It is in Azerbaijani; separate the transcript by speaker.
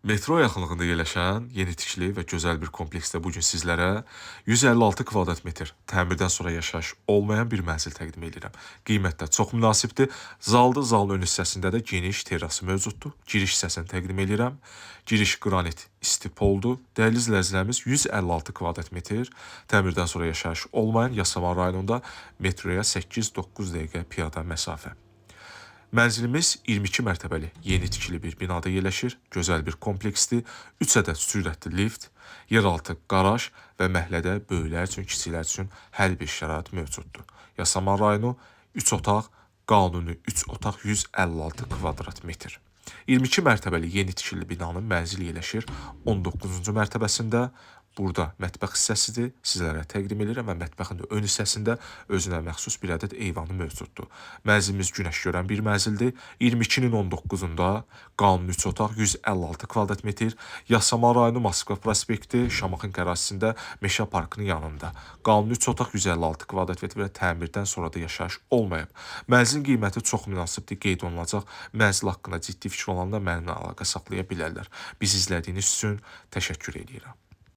Speaker 1: Metro yaxınlığında yerləşən yeni tikili və gözəl bir kompleksdə bugün sizlərə 156 kvadrat metr təmirdən sonra yaşayış olmayan bir mənzil təqdim edirəm. Qiymətdə çox münasibdir. Zalın ön hissəsində də geniş terrası mövcuddur. Giriş hissəsini təqdim edirəm. Giriş qranit istipoldur. Dəyərli izləyicilərimiz 156 kvadrat metr təmirdən sonra yaşayış olmayan Yasamal rayonunda metroya 8-9 dəqiqə piyada məsafə. Mənzilimiz 22 mərtəbəli yeni tikili bir binada yerləşir. Gözəl bir kompleksdir. 3 ədəd sürətli lift, yeraltı qaraj və məhəllədə böyüklər üçün, kiçiklər üçün hər bir şərait mövcuddur. Yasamal rayonu 3 otaq, qanuni 3 otaq 156 kvadrat metr. 22 mərtəbəli yeni tikili binanın mənzili yerləşir 19-cu mərtəbəsində. Burada mətbəx hissəsidir, sizlərə təqdim edirəm və mətbəxin ön hissəsində özünə məxsus bir ədəd eyvanı mövcuddur. Mənzilimiz günəş görən bir mənzildir. 22-nin 19-unda qanuni 3 otaq 156 kvadrat metr, Yasamal rayonu Moskva prospekti, Şamaxın ərazisində Meşə parkının yanında. Qanuni 3 otaq 156 kvadrat metr və təmirdən sonra da yaşayış olmayıb. Mənzilin qiyməti çox münasibdir, qeyd olunacaq. Mənzil haqqında ciddi fikir olanlar mənimlə əlaqə saxlaya bilərlər. Bizi izlədiyiniz üçün təşəkkür edirəm.